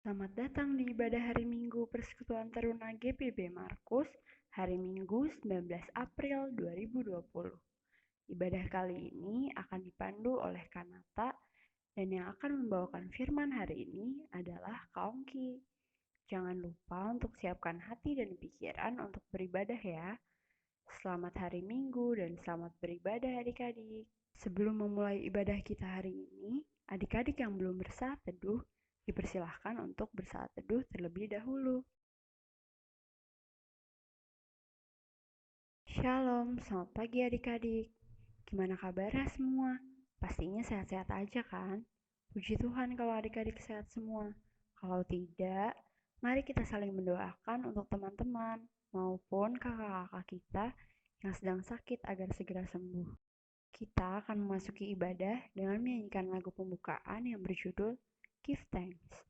Selamat datang di ibadah hari Minggu Persekutuan Taruna GPB Markus, hari Minggu 19 April 2020. Ibadah kali ini akan dipandu oleh Kanata dan yang akan membawakan firman hari ini adalah Kaongki. Jangan lupa untuk siapkan hati dan pikiran untuk beribadah ya. Selamat hari Minggu dan selamat beribadah adik-adik. Sebelum memulai ibadah kita hari ini, adik-adik yang belum bersaat teduh, dipersilahkan untuk bersaat teduh terlebih dahulu. Shalom, selamat pagi adik-adik. Gimana kabarnya semua? Pastinya sehat-sehat aja kan? Puji Tuhan kalau adik-adik sehat semua. Kalau tidak, mari kita saling mendoakan untuk teman-teman maupun kakak-kakak kita yang sedang sakit agar segera sembuh. Kita akan memasuki ibadah dengan menyanyikan lagu pembukaan yang berjudul Give Thanks.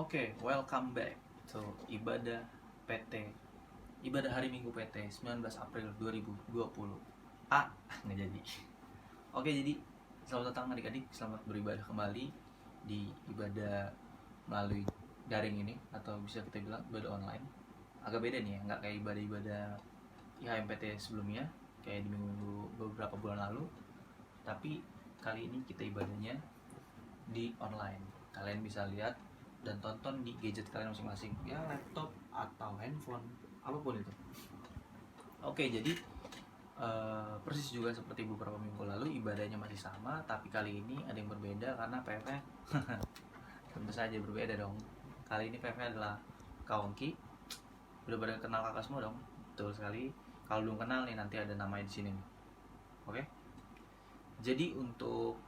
Oke, welcome back to Ibadah PT. Ibadah hari Minggu PT 19 April 2020. Nggak jadi. Oke, jadi selamat datang adik-adik, selamat beribadah kembali di ibadah melalui daring ini, atau bisa kita bilang ibadah online. Agak beda nih ya, nggak kayak ibadah-ibadah IHMPT sebelumnya, kayak di minggu beberapa bulan lalu. Tapi kali ini kita ibadahnya di online. Kalian bisa lihat dan tonton di gadget kalian masing-masing, ya laptop atau handphone, apapun itu. Oke, jadi persis juga seperti beberapa minggu lalu, ibadahnya masih sama, tapi kali ini ada yang berbeda karena PF-nya tentu saja berbeda dong. Kali ini PF-nya adalah Kaongki. Udah pada kenal kakak semua dong? Betul sekali. Kalau belum kenal nih, nanti ada namanya di sini nih. Oke. Jadi untuk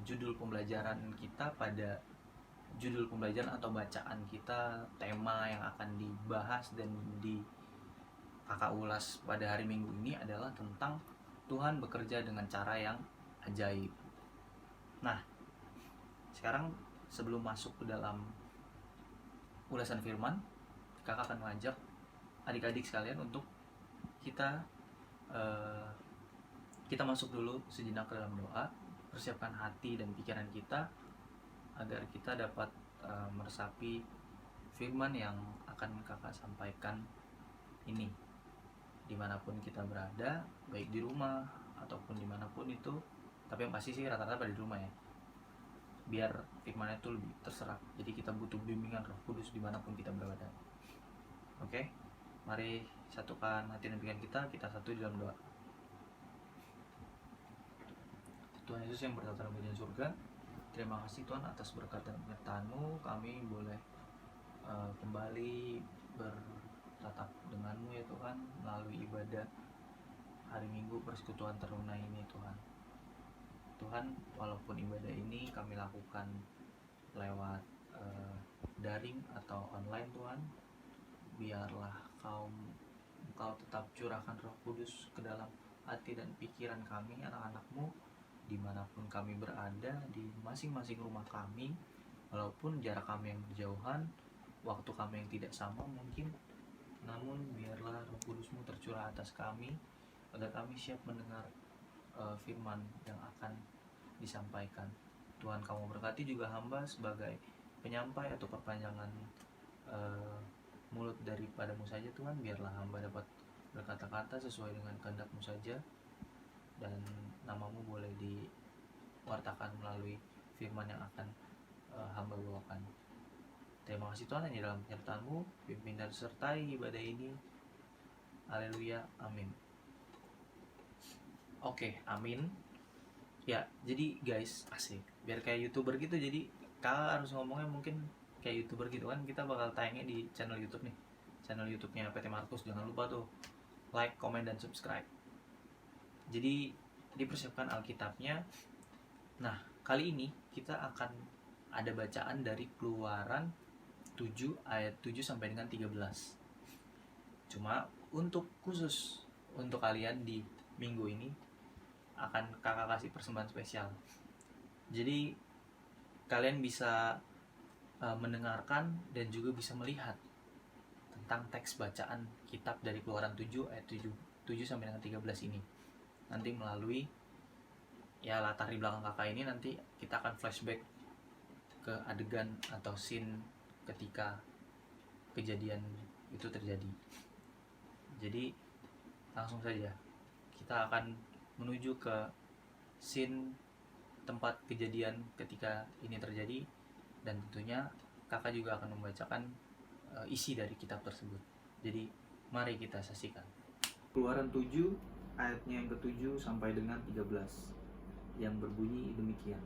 judul pembelajaran kita pada judul pembelajaran atau bacaan kita, tema yang akan dibahas dan di kakak ulas pada hari Minggu ini adalah tentang Tuhan bekerja dengan cara yang ajaib. Nah, sekarang sebelum masuk ke dalam ulasan firman, kakak akan mengajak adik-adik sekalian untuk kita masuk dulu sejenak ke dalam doa, persiapkan hati dan pikiran kita agar kita dapat meresapi firman yang akan kakak sampaikan ini, dimanapun kita berada, baik di rumah ataupun dimanapun itu. Tapi yang pasti sih rata-rata pada di rumah ya. biar firman itu lebih terserap. Jadi kita butuh bimbingan Roh Kudus dimanapun kita berada. Oke, mari satukan hati dan pikiran kita satu di dalam doa. Tuhan Yesus yang bertata dalam kerajaan surga, terima kasih Tuhan atas berkat dan penyertaan-Mu. Kami boleh kembali bertatap dengan-Mu ya Tuhan, melalui ibadah hari Minggu persekutuan teruna ini Tuhan. Tuhan, walaupun ibadah ini kami lakukan lewat daring atau online Tuhan, biarlah Engkau tetap curahkan Roh Kudus ke dalam hati dan pikiran kami, anak-anak-Mu, dimanapun kami berada, di masing-masing rumah kami, walaupun jarak kami yang berjauhan, waktu kami yang tidak sama mungkin, namun biarlah Roh Kudus-Mu tercurah atas kami, agar kami siap mendengar firman yang akan disampaikan. Tuhan, Kamu berkati juga hamba sebagai penyampai atau perpanjangan mulut daripadamu saja Tuhan. Biarlah hamba dapat berkata-kata sesuai dengan kehendak-Mu saja, dan nama-Mu boleh diwartakan melalui firman yang akan hamba bawakan. Terima kasih Tuhan, hanya dalam penyertaan-Mu pimpin dan sertai ibadah ini. Haleluya, amin. Oke, amin. Ya, jadi guys, asik, biar kayak YouTuber gitu. Jadi kakak harus ngomongnya mungkin kayak YouTuber gitu kan. Kita bakal tayangnya di channel YouTube nih, channel YouTube-nya PT Markus. Jangan lupa tuh like, komen, dan subscribe. Jadi dipersiapkan Alkitabnya. Nah, kali ini kita akan ada bacaan dari Keluaran 7 ayat 7 sampai dengan 13. Cuma khusus untuk kalian di minggu ini akan kakak kasih persembahan spesial. Jadi kalian bisa mendengarkan dan juga bisa melihat tentang teks bacaan kitab dari Keluaran 7 ayat 7 sampai dengan 13 ini. Nanti melalui ya latar di belakang kakak ini, nanti kita akan flashback ke adegan atau scene ketika kejadian itu terjadi. Jadi langsung saja kita akan menuju ke scene tempat kejadian ketika ini terjadi, dan tentunya kakak juga akan membacakan isi dari kitab tersebut. Jadi mari kita saksikan. Keluaran 7 ayatnya yang ke-7 sampai dengan 13 yang berbunyi demikian.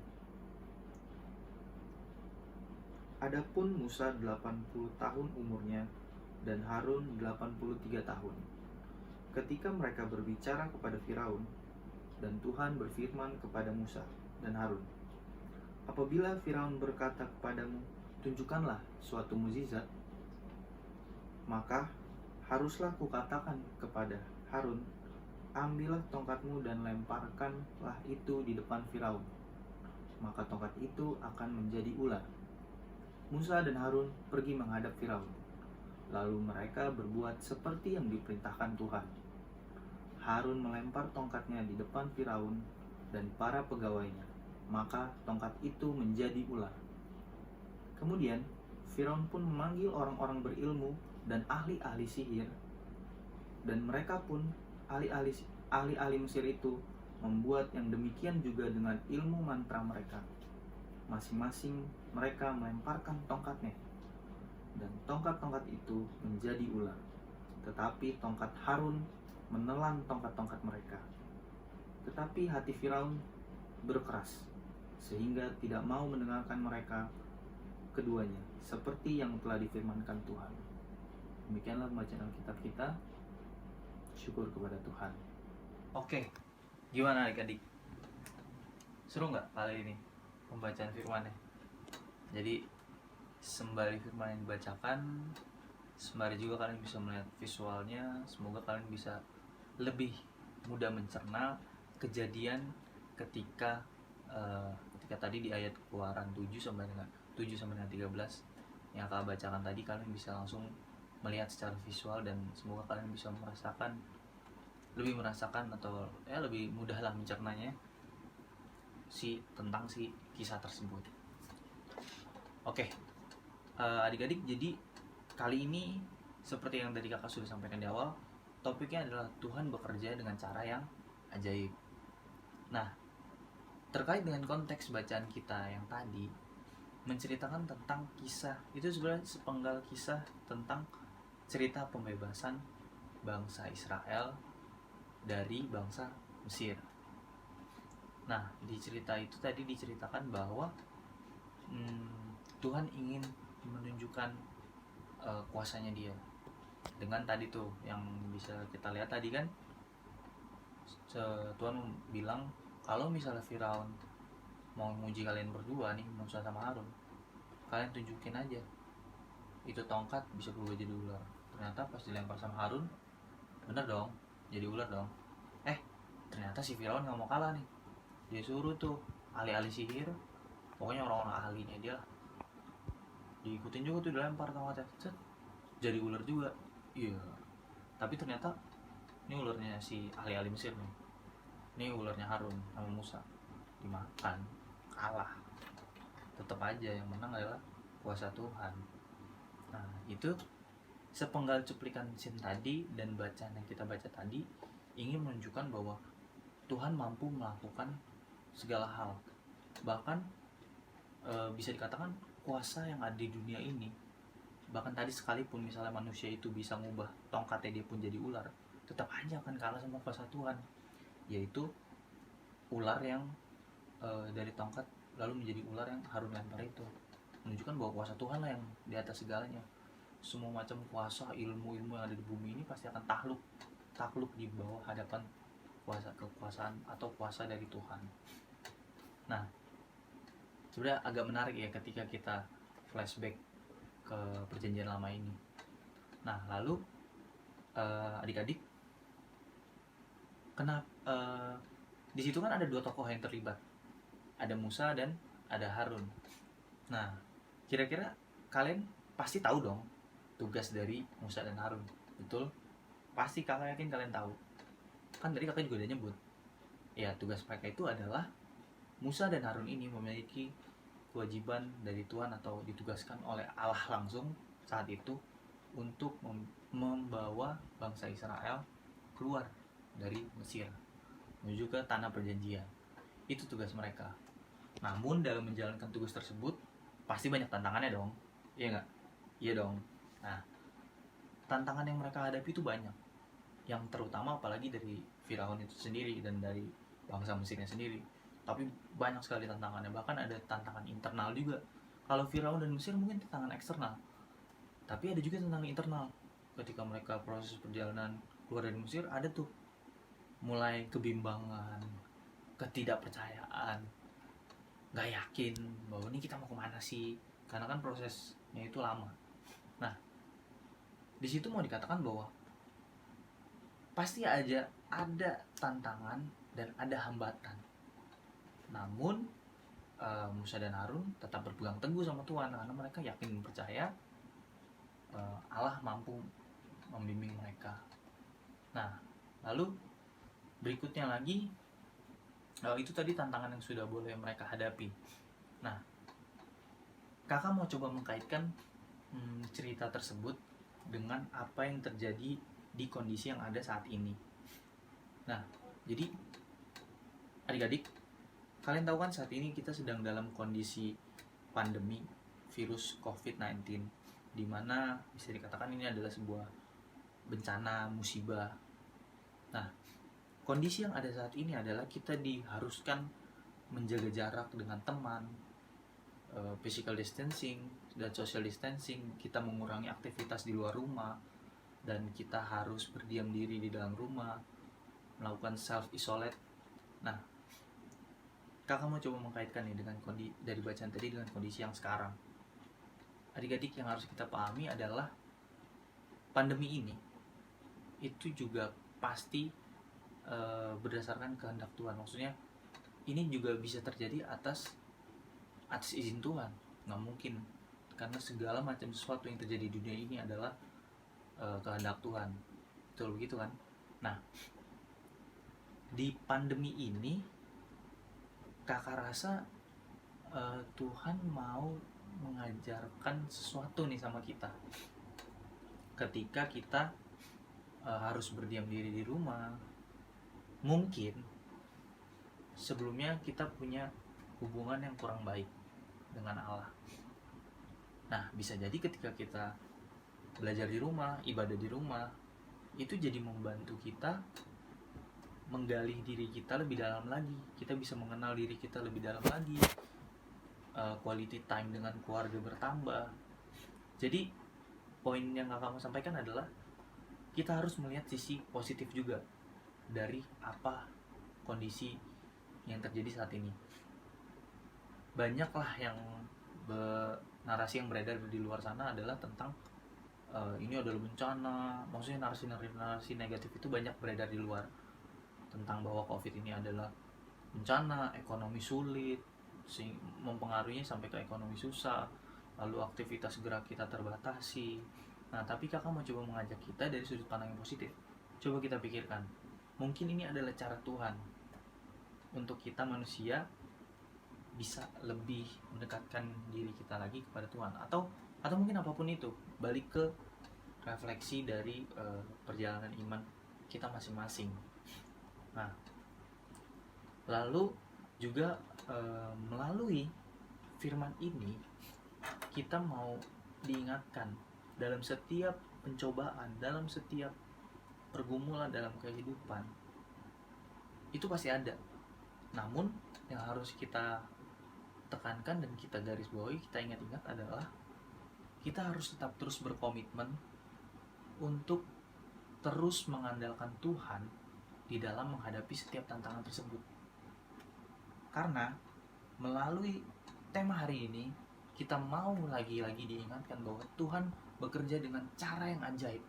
Adapun Musa 80 tahun umurnya dan Harun 83 tahun ketika mereka berbicara kepada Firaun, dan Tuhan berfirman kepada Musa dan Harun, apabila Firaun berkata kepadamu, tunjukkanlah suatu mukjizat, maka haruslah kukatakan kepada Harun, ambillah tongkatmu dan lemparkanlah itu di depan Firaun, maka tongkat itu akan menjadi ular. Musa dan Harun pergi menghadap Firaun, lalu mereka berbuat seperti yang diperintahkan Tuhan. Harun melempar tongkatnya di depan Firaun dan para pegawainya, maka tongkat itu menjadi ular. Kemudian Firaun pun memanggil orang-orang berilmu dan ahli-ahli sihir, dan mereka pun ahli-ahli Mesir itu membuat yang demikian juga dengan ilmu mantra mereka. Masing-masing mereka melemparkan tongkatnya, dan tongkat-tongkat itu menjadi ular. Tetapi tongkat Harun menelan tongkat-tongkat mereka. Tetapi hati Firaun berkeras, sehingga tidak mau mendengarkan mereka keduanya, seperti yang telah difirmankan Tuhan. Demikianlah pembacaan Alkitab kita. Syukur kepada Tuhan. Oke, gimana adik-adik? Seru nggak kali ini pembacaan firman-nya? Jadi sembari firman yang dibacakan, sembari juga kalian bisa melihat visualnya. Semoga kalian bisa lebih mudah mencerna kejadian ketika tadi di ayat Keluaran 7 sampai dengan 13 yang akan bacakan tadi. Kalian bisa langsung melihat secara visual, dan semoga kalian bisa lebih merasakan atau lebih mudah lah mencernanya tentang kisah tersebut. Oke, adik-adik, jadi kali ini seperti yang tadi kakak sudah sampaikan di awal, topiknya adalah Tuhan bekerja dengan cara yang ajaib. Nah, terkait dengan konteks bacaan kita yang tadi menceritakan tentang kisah, itu sebenarnya sepenggal kisah tentang cerita pembebasan bangsa Israel dari bangsa Mesir. Nah, di cerita itu tadi diceritakan bahwa Tuhan ingin menunjukkan kuasanya Dia dengan tadi tuh yang bisa kita lihat tadi kan, Tuhan bilang kalau misalnya Firaun mau menguji kalian berdua nih, Musa sama Harun, kalian tunjukin aja itu tongkat bisa berubah jadi ular. Ternyata pas dilempar sama Harun, bener dong, jadi ular dong. Ternyata si Firaun nggak mau kalah nih, dia suruh tuh ahli-ahli sihir, pokoknya orang-orang ahlinya dia lah, diikutin juga tuh, dilempar tongkatnya, set, jadi ular juga. Iya, tapi ternyata ini ularnya si ahli-ahli Mesir nih, ini ularnya Harun sama Musa, dimakan, kalah. Tetap aja yang menang adalah kuasa Tuhan. Nah, itu sepenggal cuplikan scene tadi dan bacaan yang kita baca tadi ingin menunjukkan bahwa Tuhan mampu melakukan segala hal. Bahkan bisa dikatakan kuasa yang ada di dunia ini, bahkan tadi sekalipun misalnya manusia itu bisa ngubah tongkatnya dia pun jadi ular, tetap aja akan kalah sama kuasa Tuhan, yaitu ular yang dari tongkat lalu menjadi ular yang Harun lempar itu, menunjukkan bahwa kuasa Tuhan lah yang di atas segalanya. Semua macam kuasa, ilmu-ilmu yang ada di bumi ini pasti akan takluk di bawah hadapan kekuasaan atau kuasa dari Tuhan. Nah, sebenarnya agak menarik ya ketika kita flashback ke perjanjian lama ini. Nah, lalu adik-adik, kenapa di situ kan ada dua tokoh yang terlibat, ada Musa dan ada Harun. Nah, kira-kira kalian pasti tahu dong tugas dari Musa dan Harun, betul? Pasti kakak yakin kalian tahu. Kan tadi kakak juga udah nyebut. Ya, tugas mereka itu adalah Musa dan Harun ini memiliki kewajiban dari Tuhan atau ditugaskan oleh Allah langsung saat itu untuk membawa bangsa Israel keluar dari Mesir menuju ke tanah perjanjian. Itu tugas mereka. Namun dalam menjalankan tugas tersebut pasti banyak tantangannya dong. Iya nggak? Iya dong. Nah, tantangan yang mereka hadapi itu banyak. Yang terutama apalagi dari Firaun itu sendiri dan dari bangsa Mesirnya sendiri. Tapi banyak sekali tantangannya. Bahkan ada tantangan internal juga. Kalau Firaun dan Mesir mungkin tantangan eksternal, tapi ada juga tantangan internal. Ketika mereka proses perjalanan keluar dari Mesir, ada tuh mulai kebimbangan, ketidakpercayaan, nggak yakin bahwa ini kita mau kemana sih, karena kan prosesnya itu lama. Nah, di situ mau dikatakan bahwa pasti aja ada tantangan dan ada hambatan. Namun Musa dan Harun tetap berpegang teguh sama Tuhan karena mereka yakin dan percaya Allah mampu membimbing mereka. Nah, lalu berikutnya lagi, itu tadi tantangan yang sudah boleh mereka hadapi. Nah, kakak mau coba mengkaitkan cerita tersebut dengan apa yang terjadi di kondisi yang ada saat ini. Nah, jadi adik-adik, kalian tahu kan saat ini kita sedang dalam kondisi pandemi virus COVID-19, di mana bisa dikatakan ini adalah sebuah bencana, musibah. Nah, kondisi yang ada saat ini adalah kita diharuskan menjaga jarak dengan teman, physical distancing dan social distancing. Kita mengurangi aktivitas di luar rumah dan kita harus berdiam diri di dalam rumah, melakukan self isolate. Nah, kakak mau coba mengkaitkan nih dengan kondisi dari bacaan tadi dengan kondisi yang sekarang. Adik-adik, yang harus kita pahami adalah pandemi ini itu juga pasti berdasarkan kehendak Tuhan. Maksudnya ini juga bisa terjadi atas izin Tuhan. Nggak mungkin, karena segala macam sesuatu yang terjadi di dunia ini adalah kehendak Tuhan. Betul begitu kan? Nah, di pandemi ini kakak rasa Tuhan mau mengajarkan sesuatu nih sama kita. Ketika kita harus berdiam diri di rumah, mungkin sebelumnya kita punya hubungan yang kurang baik dengan Allah. Nah, bisa jadi ketika kita belajar di rumah, ibadah di rumah, itu jadi membantu kita menggali diri kita lebih dalam lagi. Kita bisa mengenal diri kita lebih dalam lagi. Quality time dengan keluarga bertambah. Jadi poin yang akan kamu sampaikan adalah kita harus melihat sisi positif juga dari apa kondisi yang terjadi saat ini. Banyaklah yang narasi yang beredar di luar sana adalah tentang ini adalah bencana. Maksudnya narasi negatif itu banyak beredar di luar tentang bahwa COVID ini adalah bencana, ekonomi sulit, mempengaruhinya sampai ke ekonomi susah, lalu aktivitas gerak kita terbatasi. Nah, tapi kakak mau coba mengajak kita dari sudut pandang yang positif. Coba kita pikirkan, mungkin ini adalah cara Tuhan untuk kita manusia bisa lebih mendekatkan diri kita lagi kepada Tuhan, atau mungkin apapun itu, balik ke refleksi dari perjalanan iman kita masing-masing. Nah, lalu juga melalui firman ini kita mau diingatkan dalam setiap pencobaan, dalam setiap pergumulan dalam kehidupan itu pasti ada. Namun yang harus kita tekankan dan kita garis bawahi, kita ingat-ingat adalah kita harus tetap terus berkomitmen untuk terus mengandalkan Tuhan di dalam menghadapi setiap tantangan tersebut. Karena melalui tema hari ini kita mau lagi-lagi diingatkan bahwa Tuhan bekerja dengan cara yang ajaib.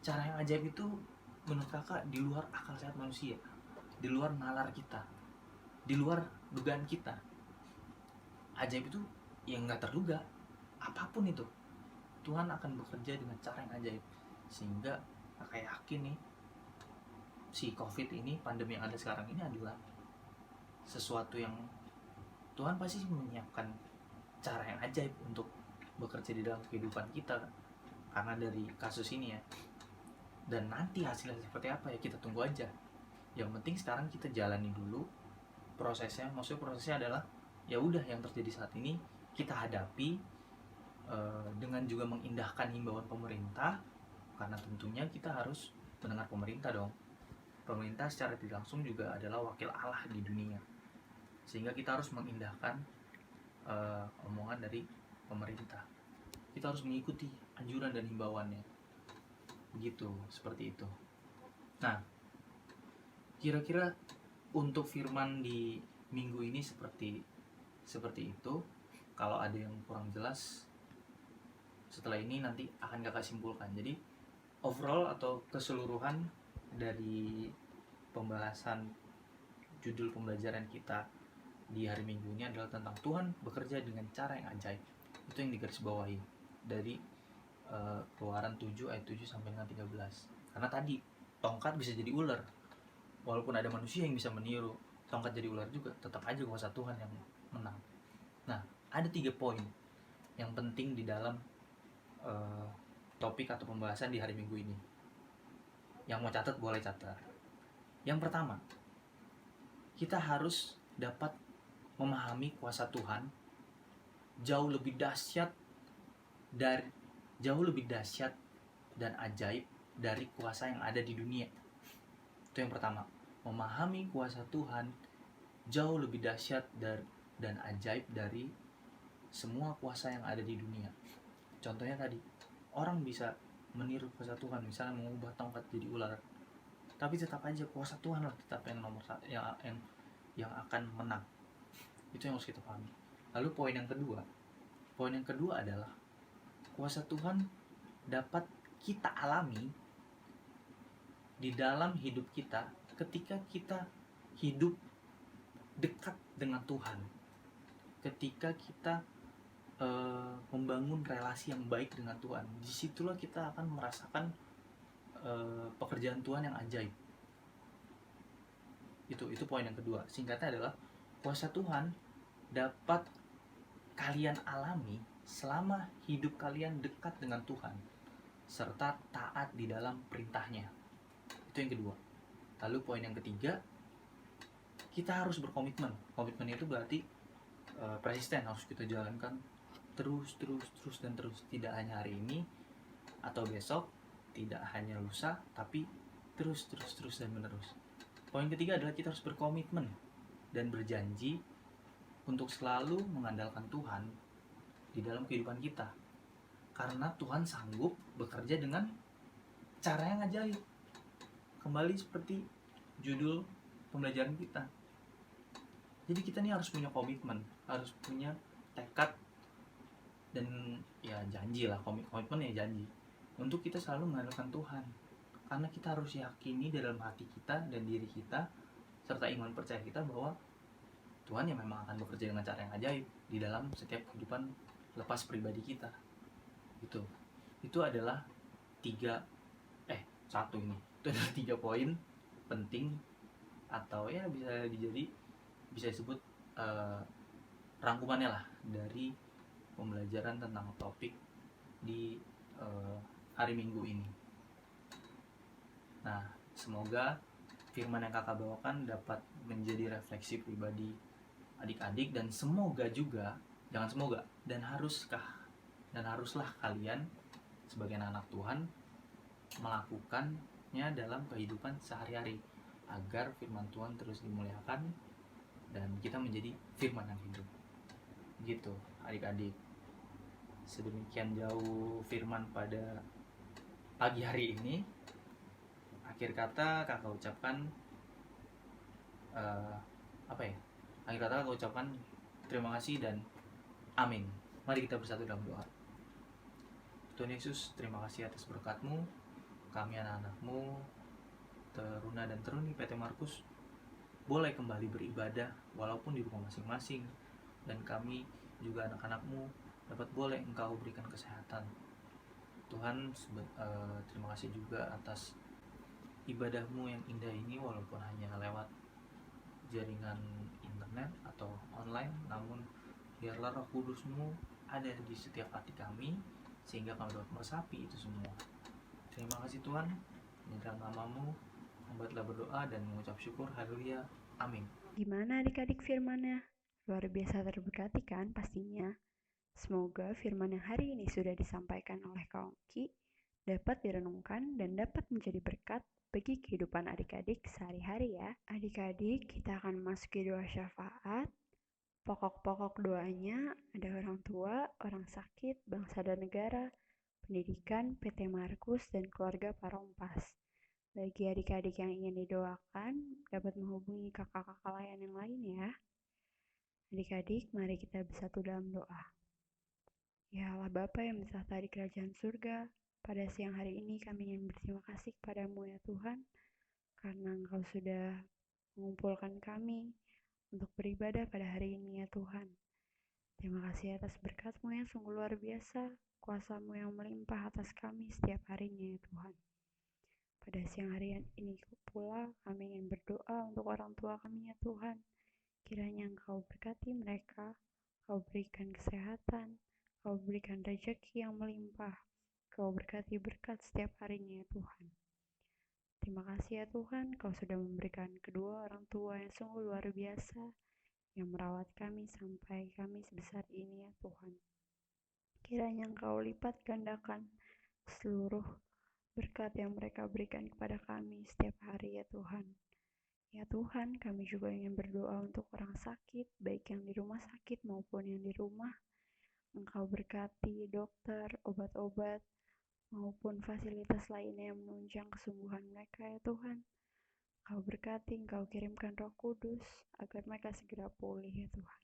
Cara yang ajaib itu menurut kakak di luar akal sehat manusia, di luar nalar kita, di luar dugaan kita. Ajaib itu yang gak terduga. Apapun itu, Tuhan akan bekerja dengan cara yang ajaib. Sehingga kakak yakin nih, si COVID ini, pandemi yang ada sekarang ini adalah sesuatu yang Tuhan pasti menyiapkan cara yang ajaib untuk bekerja di dalam kehidupan kita. Karena dari kasus ini ya. Dan nanti hasilnya seperti apa ya kita tunggu aja. Yang penting sekarang kita jalani dulu prosesnya. Maksudnya prosesnya adalah ya udah yang terjadi saat ini kita hadapi dengan juga mengindahkan himbauan pemerintah, karena tentunya kita harus mendengar pemerintah dong. Pemerintah secara tidak langsung juga adalah wakil Allah di dunia, sehingga kita harus mengindahkan omongan dari pemerintah. Kita harus mengikuti anjuran dan himbauannya. Begitu, seperti itu. Nah, kira-kira untuk firman di minggu ini seperti itu. Kalau ada yang kurang jelas, setelah ini nanti akan kakak simpulkan. Jadi overall atau keseluruhan dari pembahasan judul pembelajaran kita di hari Minggu ini adalah tentang Tuhan bekerja dengan cara yang ajaib. Itu yang digarisbawahi dari Keluaran 7 ayat 7 sampai dengan 13. Karena tadi tongkat bisa jadi ular. Walaupun ada manusia yang bisa meniru, tongkat jadi ular juga, tetap aja kuasa Tuhan yang menang. Nah, ada 3 poin yang penting di dalam topik atau pembahasan di hari Minggu ini. Yang mau catat boleh catat. Yang pertama, kita harus dapat memahami kuasa Tuhan jauh lebih dahsyat dan ajaib dari kuasa yang ada di dunia. Itu yang pertama, memahami kuasa Tuhan jauh lebih dahsyat dan ajaib dari semua kuasa yang ada di dunia. Contohnya tadi, orang bisa meniru kuasa Tuhan, misalnya mengubah tongkat jadi ular, tapi tetap aja kuasa Tuhan lah tetap yang nomor satu, yang akan menang. Itu yang harus kita pahami. Lalu poin yang kedua adalah kuasa Tuhan dapat kita alami di dalam hidup kita ketika kita hidup dekat dengan Tuhan, ketika kita membangun relasi yang baik dengan Tuhan. Disitulah kita akan merasakan pekerjaan Tuhan yang ajaib. Itu poin yang kedua. Singkatnya adalah kuasa Tuhan dapat kalian alami selama hidup kalian dekat dengan Tuhan serta taat di dalam perintahnya. Itu yang kedua. Lalu poin yang ketiga, kita harus berkomitmen. Komitmen itu berarti persisten, harus kita jalankan terus dan terus, tidak hanya hari ini atau besok, tidak hanya lusa, tapi terus dan menerus. Poin ketiga adalah kita harus berkomitmen dan berjanji untuk selalu mengandalkan Tuhan di dalam kehidupan kita, karena Tuhan sanggup bekerja dengan cara yang ajaib. Kembali seperti judul pembelajaran kita, jadi kita nih harus punya komitmen, harus punya tekad, dan ya janji lah. Komitmen ya janji untuk kita selalu mengandalkan Tuhan, karena kita harus yakini dalam hati kita dan diri kita serta iman percaya kita bahwa Tuhan yang memang akan bekerja dengan cara yang ajaib di dalam setiap kehidupan lepas pribadi kita. Itu adalah itu adalah 3 poin penting, atau ya bisa disebut rangkumannya lah dari pembelajaran tentang topik di hari Minggu ini. Nah, semoga firman yang kakak bawakan dapat menjadi refleksi pribadi adik-adik, dan semoga juga, jangan semoga, dan haruslah kalian sebagai anak Tuhan melakukannya dalam kehidupan sehari-hari, agar firman Tuhan terus dimuliakan dan kita menjadi firman yang hidup. Gitu adik-adik. Sedemikian jauh firman pada pagi hari ini. Akhir kata kakak ucapkan terima kasih dan amin. Mari kita bersatu dalam doa. Tuhan Yesus, terima kasih atas berkat-Mu. Kami anak-anak-Mu, teruna dan teruni PT Markus, boleh kembali beribadah walaupun di rumah masing-masing, dan kami juga anak-anak-Mu dapat boleh Engkau berikan kesehatan. Tuhan, terima kasih juga atas ibadah-Mu yang indah ini, walaupun hanya lewat jaringan internet atau online, namun biarlah Roh Kudus-Mu ada di setiap hati kami, sehingga kami dapat meresapi itu semua. Terima kasih Tuhan, di dalam nama-Mu hamba telah berdoa dan mengucap syukur. Haleluya, amin. Gimana adik-adik firmannya? Luar biasa terberkati kan pastinya. Semoga firman yang hari ini sudah disampaikan oleh Kak Ongki dapat direnungkan dan dapat menjadi berkat bagi kehidupan adik-adik sehari-hari ya. Adik-adik, kita akan memasuki doa syafaat. Pokok-pokok doanya ada orang tua, orang sakit, bangsa dan negara, pendidikan, PT Markus, dan keluarga Parompas. Bagi adik-adik yang ingin didoakan, dapat menghubungi kakak-kakak layan yang lain ya. Adik-adik, mari kita bersatu dalam doa. Ya Allah Bapa yang bertahta di kerajaan surga, pada siang hari ini kami ingin berterima kasih kepadamu ya Tuhan, karena Engkau sudah mengumpulkan kami untuk beribadah pada hari ini ya Tuhan. Terima kasih atas berkat-Mu yang sungguh luar biasa, kuasa-Mu yang melimpah atas kami setiap harinya ya Tuhan. Pada siang hari ini pula kami ingin berdoa untuk orang tua kami ya Tuhan. Kiranya Engkau berkati mereka, Kau berikan kesehatan, Kau berikan rezeki yang melimpah, Kau berkati berkat setiap harinya ya Tuhan. Terima kasih ya Tuhan, Kau sudah memberikan kedua orang tua yang sungguh luar biasa, yang merawat kami sampai kami sebesar ini ya Tuhan. Kiranya Engkau lipat gandakan seluruh berkat yang mereka berikan kepada kami setiap hari ya Tuhan. Ya Tuhan, kami juga ingin berdoa untuk orang sakit, baik yang di rumah sakit maupun yang di rumah. Engkau berkati dokter, obat-obat, maupun fasilitas lainnya yang menunjang kesembuhan mereka ya Tuhan. Engkau berkati, Engkau kirimkan Roh Kudus agar mereka segera pulih ya Tuhan.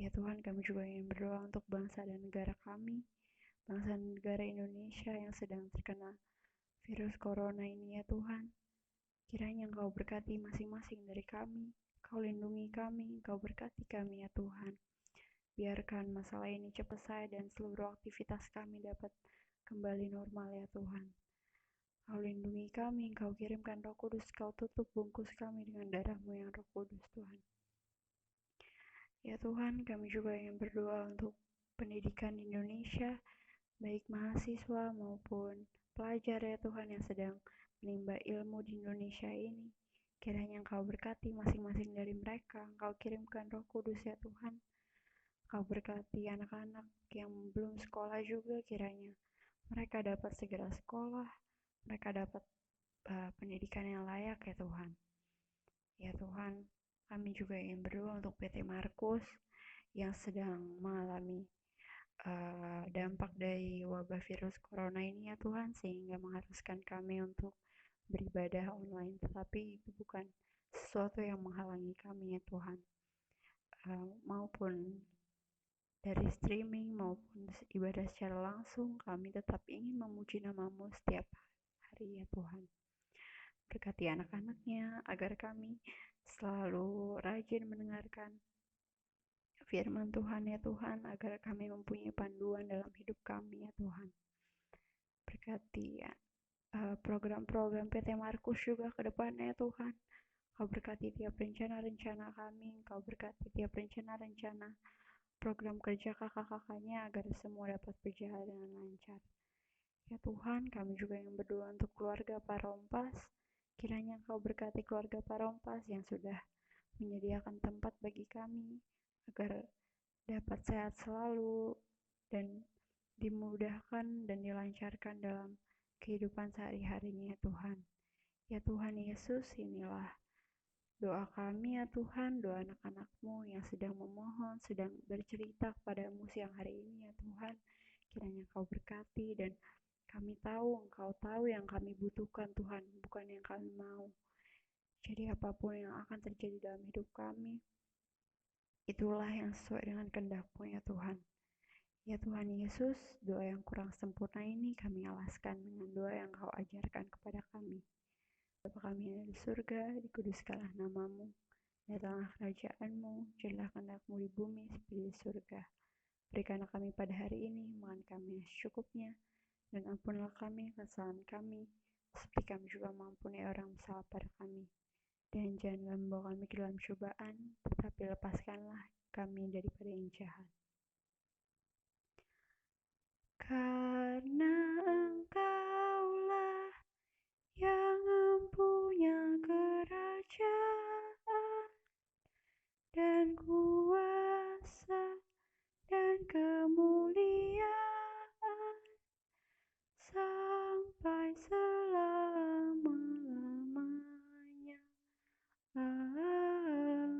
Ya Tuhan, kami juga ingin berdoa untuk bangsa dan negara kami, bangsa dan negara Indonesia yang sedang terkena virus corona ini ya Tuhan. Kiranya Engkau berkati masing-masing dari kami, Kau lindungi kami, Kau berkati kami ya Tuhan. Biarkan masalah ini cepat selesai dan seluruh aktivitas kami dapat kembali normal ya Tuhan. Kau lindungi kami, Kau kirimkan Roh Kudus, Kau tutup bungkus kami dengan darah-Mu yang Roh Kudus Tuhan. Ya Tuhan, kami juga ingin berdoa untuk pendidikan di Indonesia, baik mahasiswa maupun pelajar ya Tuhan yang sedang menimba ilmu di Indonesia ini. Kiranya Engkau berkati masing-masing dari mereka. Engkau kirimkan Roh Kudus ya Tuhan. Engkau berkati anak-anak yang belum sekolah juga, kiranya mereka dapat segera sekolah, mereka dapat pendidikan yang layak ya Tuhan. Ya Tuhan, kami juga ingin berdoa untuk PT Markus yang sedang mengalami dampak dari wabah virus corona ini ya Tuhan, sehingga mengharuskan kami untuk beribadah online, tetapi itu bukan sesuatu yang menghalangi kami ya Tuhan. Maupun dari streaming maupun ibadah secara langsung, kami tetap ingin memuji nama-Mu setiap hari ya Tuhan. Berkati anak-anaknya agar kami selalu rajin mendengarkan firman Tuhan ya Tuhan, agar kami mempunyai panduan dalam hidup kami ya Tuhan. Berkati ya program-program PT Markus juga ke depannya ya Tuhan. Kau berkati tiap rencana-rencana kami, Kau berkati tiap rencana-rencana program kerja kakak-kakaknya agar semua dapat berjalan dengan lancar. Ya Tuhan, kami juga yang berdoa untuk keluarga Parompas. Kiranya Kau berkati keluarga Parompas yang sudah menyediakan tempat bagi kami agar dapat sehat selalu dan dimudahkan dan dilancarkan dalam kehidupan sehari-harinya ya Tuhan. Ya Tuhan Yesus, inilah doa kami ya Tuhan, doa anak-anak-Mu yang sedang memohon, sedang bercerita kepada-Mu siang hari ini ya Tuhan. Kiranya Kau berkati dan kami tahu Engkau tahu yang kami butuhkan Tuhan, bukan yang kami mau. Jadi apapun yang akan terjadi dalam hidup kami, itulah yang sesuai dengan kehendak-Mu ya Tuhan. Ya Tuhan Yesus, doa yang kurang sempurna ini kami alaskan dengan doa yang Kau ajarkan kepada kami. Bapa kami yang ada di surga, dikuduskanlah nama-Mu, datanglah kerajaan-Mu, jadilah kehendak-Mu di bumi seperti di surga. Berikanlah kami pada hari ini makan kami yang secukupnya, dan ampunilah kami kesalahan kami, seperti kami juga mengampuni orang bersalah pada kami. Dan janganlah membawa kami ke dalam cobaan, tetapi lepaskanlah kami daripada yang jahat. Karena Engkaulah yang mempunyai kerajaan dan kuasa dan kemuliaan sampai selama-lamanya. Amin.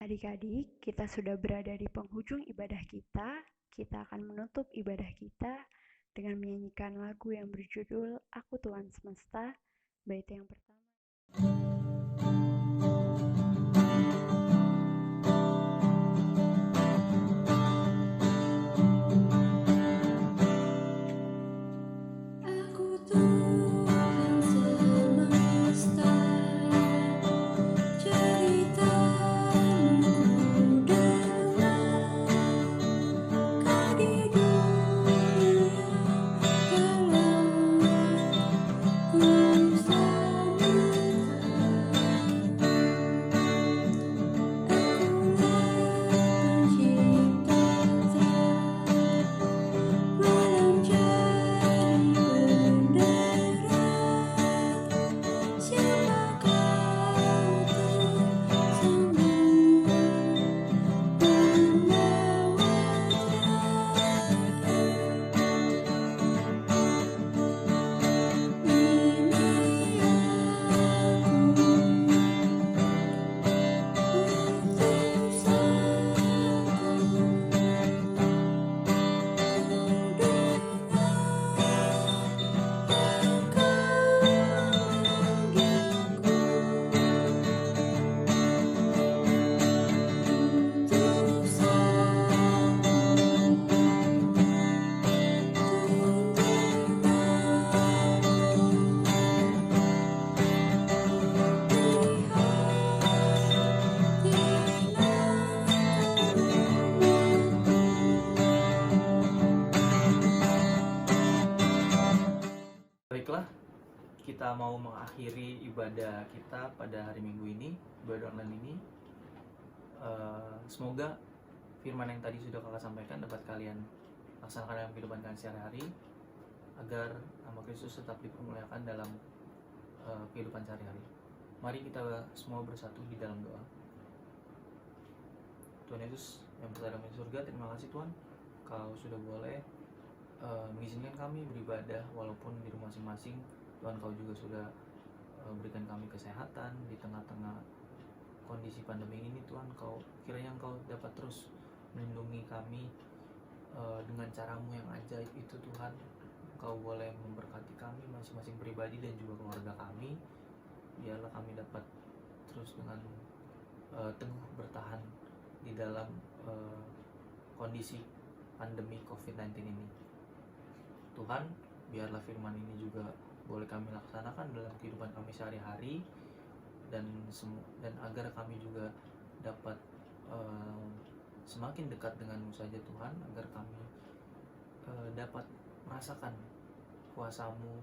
Adik-adik, kita sudah berada di penghujung ibadah kita. Kita akan menutup ibadah kita dengan menyanyikan lagu yang berjudul Aku Tuhan Semesta, bait yang pertama. Aku Tuhan semesta, ceritamu dengar. Kau di dunia gelap, ku sama kita mau mengakhiri ibadah kita pada hari Minggu ini, ibadah online ini. Semoga firman yang tadi sudah kakak sampaikan dapat kalian laksanakan dalam kehidupan kalian sehari-hari, agar nama Kristus tetap dipermuliakan dalam kehidupan sehari-hari. Mari kita semua bersatu di dalam doa. Tuhan Yesus yang berada di surga, terima kasih Tuhan, Kau sudah boleh mengizinkan kami beribadah walaupun di rumah masing-masing. Tuhan, Kau juga sudah berikan kami kesehatan di tengah-tengah kondisi pandemi ini. Tuhan, kiranya Engkau dapat terus melindungi kami dengan caramu yang ajaib itu Tuhan. Kau boleh memberkati kami masing-masing pribadi dan juga keluarga kami. Biarlah kami dapat terus dengan teguh bertahan di dalam kondisi pandemi COVID-19 ini. Tuhan, biarlah firman ini juga boleh kami laksanakan dalam kehidupan kami sehari-hari, dan agar kami juga dapat semakin dekat denganmu saja Tuhan, agar kami dapat merasakan kuasa-Mu,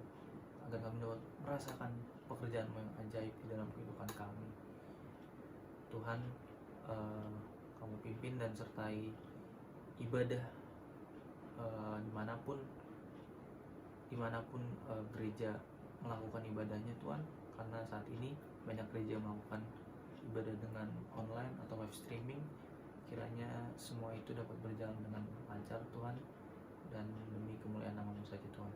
agar kami dapat merasakan pekerjaan-Mu yang ajaib di dalam kehidupan kami. Tuhan, Kamu pimpin dan sertai ibadah dimanapun gereja melakukan ibadahnya Tuhan, karena saat ini banyak gereja melakukan ibadah dengan online atau live streaming. Kiranya semua itu dapat berjalan dengan lancar Tuhan, dan demi kemuliaan nama-Mu saja Tuhan.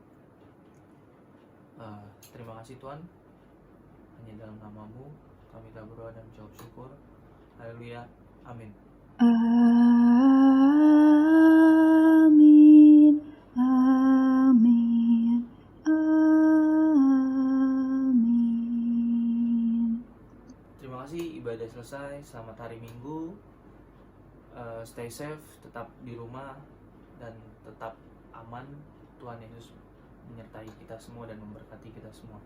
Terima kasih Tuhan, hanya dalam nama-Mu kami telah berdoa dan mengucap syukur. Haleluya, amin. Amin, amin, amin. Terima kasih, ibadah selesai. Selamat hari Minggu. Stay safe, tetap di rumah dan tetap aman. Tuhan Yesus menyertai kita semua dan memberkati kita semua.